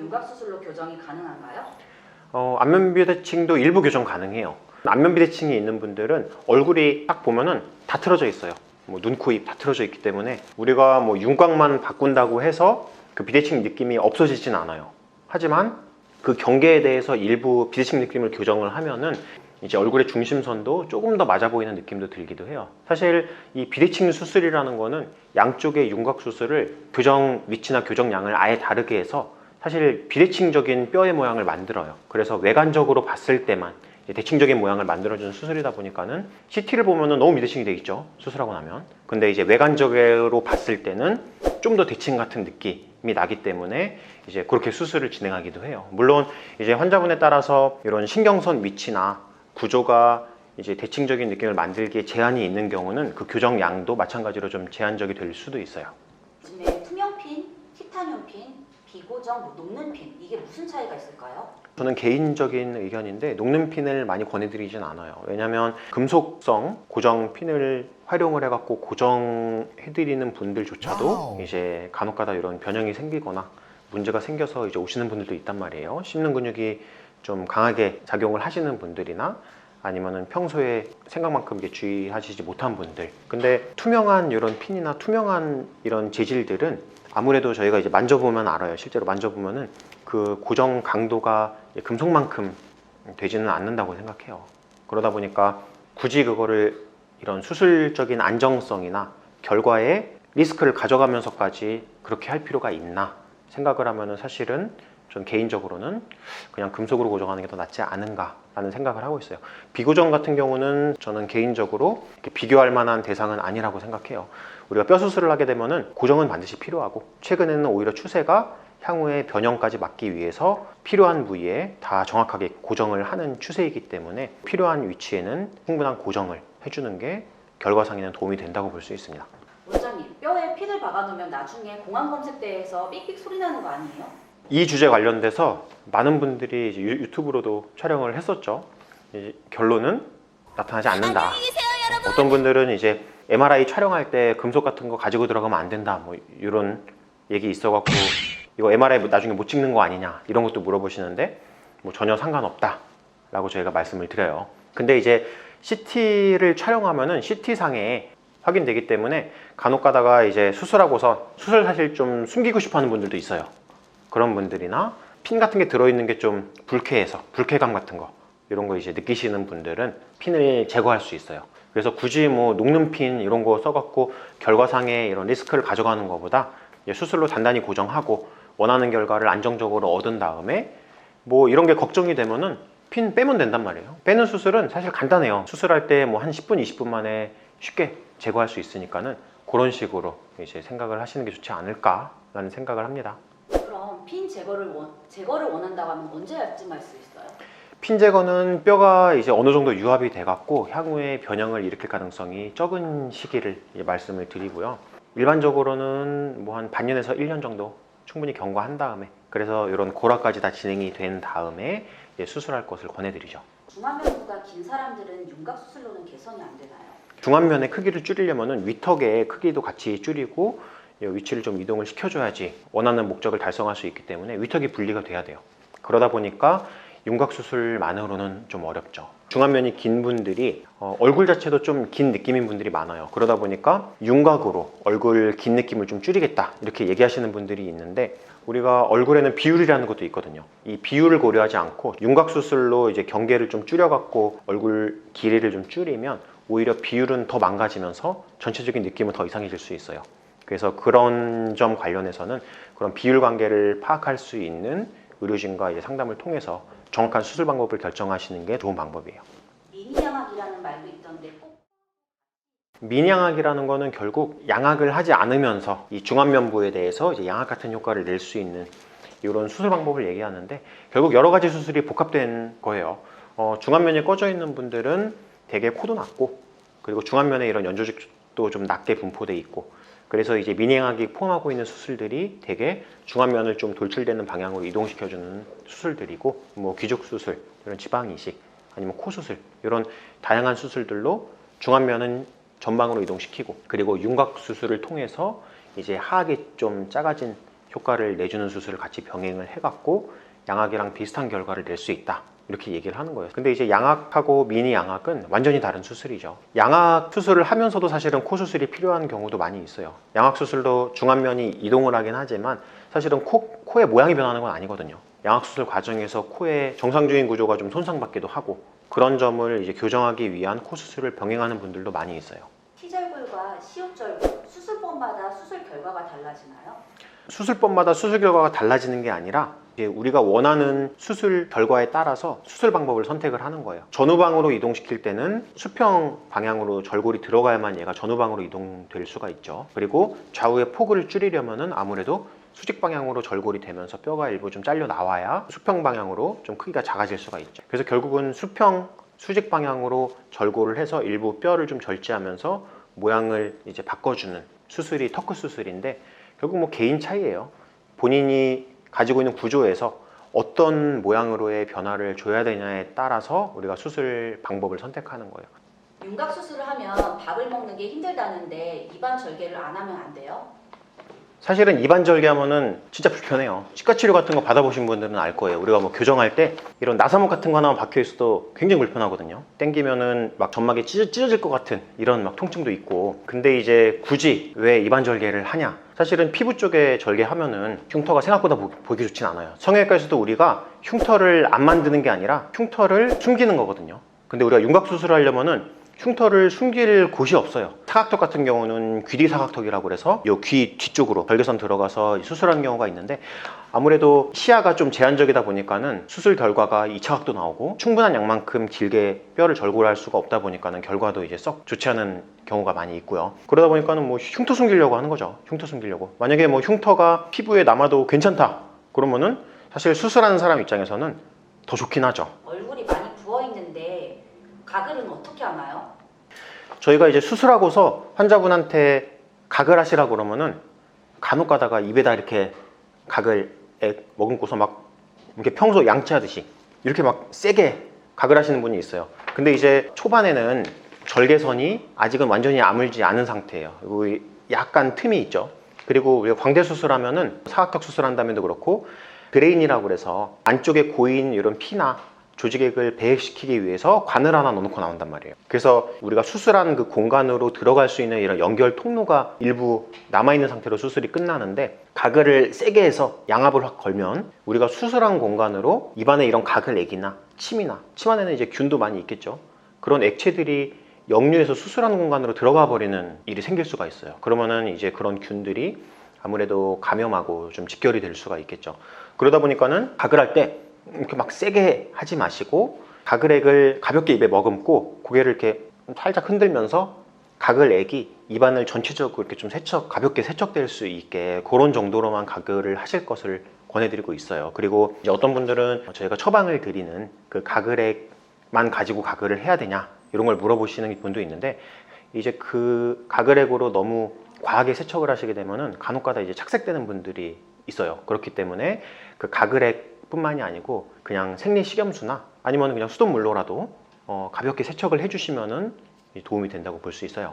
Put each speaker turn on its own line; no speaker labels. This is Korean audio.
윤곽 수술로 교정이 가능한가요?
안면 비대칭도 일부 교정 가능해요. 안면 비대칭이 있는 분들은 얼굴이 딱 보면은 다 틀어져 있어요. 뭐 눈, 코, 입 다 틀어져 있기 때문에 우리가 뭐 윤곽만 바꾼다고 해서 그 비대칭 느낌이 없어지진 않아요. 하지만 그 경계에 대해서 일부 비대칭 느낌을 교정을 하면은 이제 얼굴의 중심선도 조금 더 맞아 보이는 느낌도 들기도 해요. 사실 이 비대칭 수술이라는 거는 양쪽의 윤곽 수술을 교정 위치나 교정량을 아예 다르게 해서 사실 비대칭적인 뼈의 모양을 만들어요. 그래서 외관적으로 봤을 때만 대칭적인 모양을 만들어주는 수술이다 보니까는 CT를 보면은 너무 비대칭이 돼 있죠, 수술하고 나면. 근데 이제 외관적으로 봤을 때는 좀 더 대칭 같은 느낌이 나기 때문에 이제 그렇게 수술을 진행하기도 해요. 물론 이제 환자분에 따라서 이런 신경선 위치나 구조가 이제 대칭적인 느낌을 만들기에 제한이 있는 경우는 그 교정 양도 마찬가지로 좀 제한적이 될 수도 있어요.
요즘에 투명핀, 티타늄핀, 비고정, 녹는 핀, 이게 무슨 차이가 있을까요?
저는 개인적인 의견인데 녹는 핀을 많이 권해드리진 않아요. 왜냐하면 금속성 고정 핀을 활용을 해갖고 고정해드리는 분들조차도 이제 간혹가다 이런 변형이 생기거나 문제가 생겨서 이제 오시는 분들도 있단 말이에요. 씹는 근육이 좀 강하게 작용을 하시는 분들이나 아니면은 평소에 생각만큼 이게 주의하시지 못한 분들. 근데 투명한 이런 핀이나 투명한 이런 재질들은 아무래도 저희가 이제 만져보면 알아요. 실제로 만져보면은 그 고정 강도가 금속만큼 되지는 않는다고 생각해요. 그러다 보니까 굳이 그거를 이런 수술적인 안정성이나 결과에 리스크를 가져가면서까지 그렇게 할 필요가 있나 생각을 하면은 사실은 전 개인적으로는 그냥 금속으로 고정하는 게 더 낫지 않은가 라는 생각을 하고 있어요. 비고정 같은 경우는 저는 개인적으로 이렇게 비교할 만한 대상은 아니라고 생각해요. 우리가 뼈 수술을 하게 되면은 고정은 반드시 필요하고, 최근에는 오히려 추세가 향후에 변형까지 막기 위해서 필요한 부위에 다 정확하게 고정을 하는 추세이기 때문에 필요한 위치에는 충분한 고정을 해주는 게 결과상에는 도움이 된다고 볼 수 있습니다.
원장님, 뼈에 핀을 박아놓으면 나중에 공황검색대에서 삑삑 소리 나는 거 아니에요?
이 주제 관련돼서 많은 분들이 이제 유튜브로도 촬영을 했었죠. 결론은 나타나지 않는다. 어떤 분들은 이제 MRI 촬영할 때 금속 같은 거 가지고 들어가면 안 된다, 뭐 이런 얘기 있어갖고 이거 MRI 나중에 못 찍는 거 아니냐 이런 것도 물어보시는데 뭐 전혀 상관없다 라고 저희가 말씀을 드려요. 근데 이제 CT를 촬영하면은 CT상에 확인되기 때문에 간혹 가다가 이제 수술하고서 수술 사실 좀 숨기고 싶어 하는 분들도 있어요. 그런 분들이나 핀 같은 게 들어있는 게 좀 불쾌해서 불쾌감 같은 거 이런 거 이제 느끼시는 분들은 핀을 제거할 수 있어요. 그래서 굳이 뭐 녹는 핀 이런 거 써갖고 결과상에 이런 리스크를 가져가는 것보다 수술로 단단히 고정하고 원하는 결과를 안정적으로 얻은 다음에 뭐 이런 게 걱정이 되면은 핀 빼면 된단 말이에요. 빼는 수술은 사실 간단해요. 수술할 때 뭐 한 10분, 20분 만에 쉽게 제거할 수 있으니까는 그런 식으로 이제 생각을 하시는 게 좋지 않을까라는 생각을 합니다.
그럼 핀 제거를 원한다고 하면 언제 할지만 수 있어요?
핀 제거는 뼈가 이제 어느 정도 유합이 돼 갖고 향후에 변형을 일으킬 가능성이 적은 시기를 말씀을 드리고요. 일반적으로는 뭐 한 반년에서 1년 정도 충분히 경과한 다음에, 그래서 이런 고라까지 다 진행이 된 다음에 수술할 것을 권해드리죠.
중안면보다 긴 사람들은 윤곽 수술로는 개선이 안 되나요?
중안면의 크기를 줄이려면 위턱의 크기도 같이 줄이고 위치를 좀 이동을 시켜줘야지 원하는 목적을 달성할 수 있기 때문에 위턱이 분리가 돼야 돼요. 그러다 보니까 윤곽 수술만으로는 좀 어렵죠. 중안면이 긴 분들이 얼굴 자체도 좀 긴 느낌인 분들이 많아요. 그러다 보니까 윤곽으로 얼굴 긴 느낌을 좀 줄이겠다 이렇게 얘기하시는 분들이 있는데, 우리가 얼굴에는 비율이라는 것도 있거든요. 이 비율을 고려하지 않고 윤곽 수술로 이제 경계를 좀 줄여갖고 얼굴 길이를 좀 줄이면 오히려 비율은 더 망가지면서 전체적인 느낌은 더 이상해질 수 있어요. 그래서 그런 점 관련해서는 그런 비율 관계를 파악할 수 있는 의료진과 이제 상담을 통해서 정확한 수술 방법을 결정하시는 게 좋은 방법이에요.
미니 양악이라는 말도 있던데 꼭
미니 양악이라는 거는 결국 양악을 하지 않으면서 이 중안면부에 대해서 이제 양악 같은 효과를 낼 수 있는 이런 수술 방법을 얘기하는데, 결국 여러 가지 수술이 복합된 거예요. 중안면이 꺼져 있는 분들은 대개 코도 낮고, 그리고 중안면에 이런 연조직도 좀 낮게 분포돼 있고, 그래서 이제 미니 양악이 포함하고 있는 수술들이 대개 중안면을 좀 돌출되는 방향으로 이동시켜주는 수술들이고, 뭐 귀족 수술, 이런 지방 이식, 아니면 코 수술, 이런 다양한 수술들로 중안면은 전방으로 이동시키고, 그리고 윤곽 수술을 통해서 이제 하악이 좀 작아진 효과를 내주는 수술을 같이 병행을 해갖고 양악이랑 비슷한 결과를 낼 수 있다, 이렇게 얘기를 하는 거예요. 근데 이제 양악하고 미니 양악은 완전히 다른 수술이죠. 양악 수술을 하면서도 사실은 코 수술이 필요한 경우도 많이 있어요. 양악 수술도 중안면이 이동을 하긴 하지만 사실은 코의 모양이 변하는 건 아니거든요. 양악 수술 과정에서 코의 정상적인 구조가 좀 손상받기도 하고, 그런 점을 이제 교정하기 위한 코 수술을 병행하는 분들도 많이 있어요.
T절골과 C옥절골 수술법마다 수술 결과가 달라지나요?
수술법마다 수술 결과가 달라지는 게 아니라 이제 우리가 원하는 수술 결과에 따라서 수술 방법을 선택을 하는 거예요. 전후방으로 이동시킬 때는 수평 방향으로 절골이 들어가야만 얘가 전후방으로 이동될 수가 있죠. 그리고 좌우의 폭을 줄이려면은 아무래도 수직 방향으로 절골이 되면서 뼈가 일부 좀 잘려 나와야 수평 방향으로 좀 크기가 작아질 수가 있죠. 그래서 결국은 수직 방향으로 절골을 해서 일부 뼈를 좀 절제하면서 모양을 이제 바꿔주는 수술이 터크 수술인데, 결국 뭐 개인 차이예요. 본인이 가지고 있는 구조에서 어떤 모양으로의 변화를 줘야 되냐에 따라서 우리가 수술 방법을 선택하는 거예요.
윤곽 수술을 하면 밥을 먹는 게 힘들다는데 입안 절개를 안 하면 안 돼요?
사실은 입안 절개하면은 진짜 불편해요. 치과 치료 같은 거 받아보신 분들은 알 거예요. 우리가 뭐 교정할 때 이런 나사목 같은 거 하나만 박혀 있어도 굉장히 불편하거든요. 당기면은 막 점막이 찢어질 것 같은 이런 막 통증도 있고. 근데 이제 굳이 왜 입안 절개를 하냐? 사실은 피부 쪽에 절개하면은 흉터가 생각보다 보기 좋진 않아요. 성형외과에서도 우리가 흉터를 안 만드는 게 아니라 흉터를 숨기는 거거든요. 근데 우리가 윤곽 수술을 하려면은 흉터를 숨길 곳이 없어요. 사각턱 같은 경우는 귀뒤 사각턱이라고 그래서 요 귀 뒤쪽으로 절개선 들어가서 수술하는 경우가 있는데, 아무래도 시야가 좀 제한적이다 보니까는 수술 결과가 2차 각도 나오고 충분한 양만큼 길게 뼈를 절골할 수가 없다 보니까는 결과도 이제 썩 좋지 않은 경우가 많이 있고요. 그러다 보니까는 뭐 흉터 숨기려고 하는 거죠. 흉터 숨기려고. 만약에 뭐 흉터가 피부에 남아도 괜찮다 그러면은 사실 수술하는 사람 입장에서는 더 좋긴 하죠.
얼굴이 많이 부어 있는데 가글은 어떻게 하나요?
저희가 이제 수술하고서 환자분한테 각을 하시라고 그러면은 간혹 가다가 입에다 이렇게 각을 머금고서 막 이렇게 평소 양치하듯이 이렇게 막 세게 각을 하시는 분이 있어요. 근데 이제 초반에는 절개선이 아직은 완전히 아물지 않은 상태예요. 그리고 약간 틈이 있죠. 그리고 우리가 광대 수술하면은 사각턱 수술한다면도 그렇고 드레인이라고 그래서 안쪽에 고인 이런 피나 조직액을 배액시키기 위해서 관을 하나 넣어놓고 나온단 말이에요. 그래서 우리가 수술한 그 공간으로 들어갈 수 있는 이런 연결 통로가 일부 남아있는 상태로 수술이 끝나는데, 가글을 세게 해서 양압을 확 걸면 우리가 수술한 공간으로 입안에 이런 가글 액이나 침 안에는 이제 균도 많이 있겠죠. 그런 액체들이 역류해서 수술하는 공간으로 들어가 버리는 일이 생길 수가 있어요. 그러면은 이제 그런 균들이 아무래도 감염하고 좀 직결이 될 수가 있겠죠. 그러다 보니까는 가글할 때 이렇게 막 세게 하지 마시고 가글액을 가볍게 입에 머금고 고개를 이렇게 살짝 흔들면서 가글액이 입안을 전체적으로 이렇게 좀 가볍게 세척될 수 있게 그런 정도로만 가글을 하실 것을 권해드리고 있어요. 그리고 이제 어떤 분들은 저희가 처방을 드리는 그 가글액만 가지고 가글을 해야 되냐 이런 걸 물어보시는 분도 있는데, 이제 그 가글액으로 너무 과하게 세척을 하시게 되면은 간혹가다 이제 착색되는 분들이 있어요. 그렇기 때문에 그 가글액 뿐만이 아니고 그냥 생리식염수나 아니면 그냥 수돗물로라도 가볍게 세척을 해주시면은 도움이 된다고 볼 수 있어요.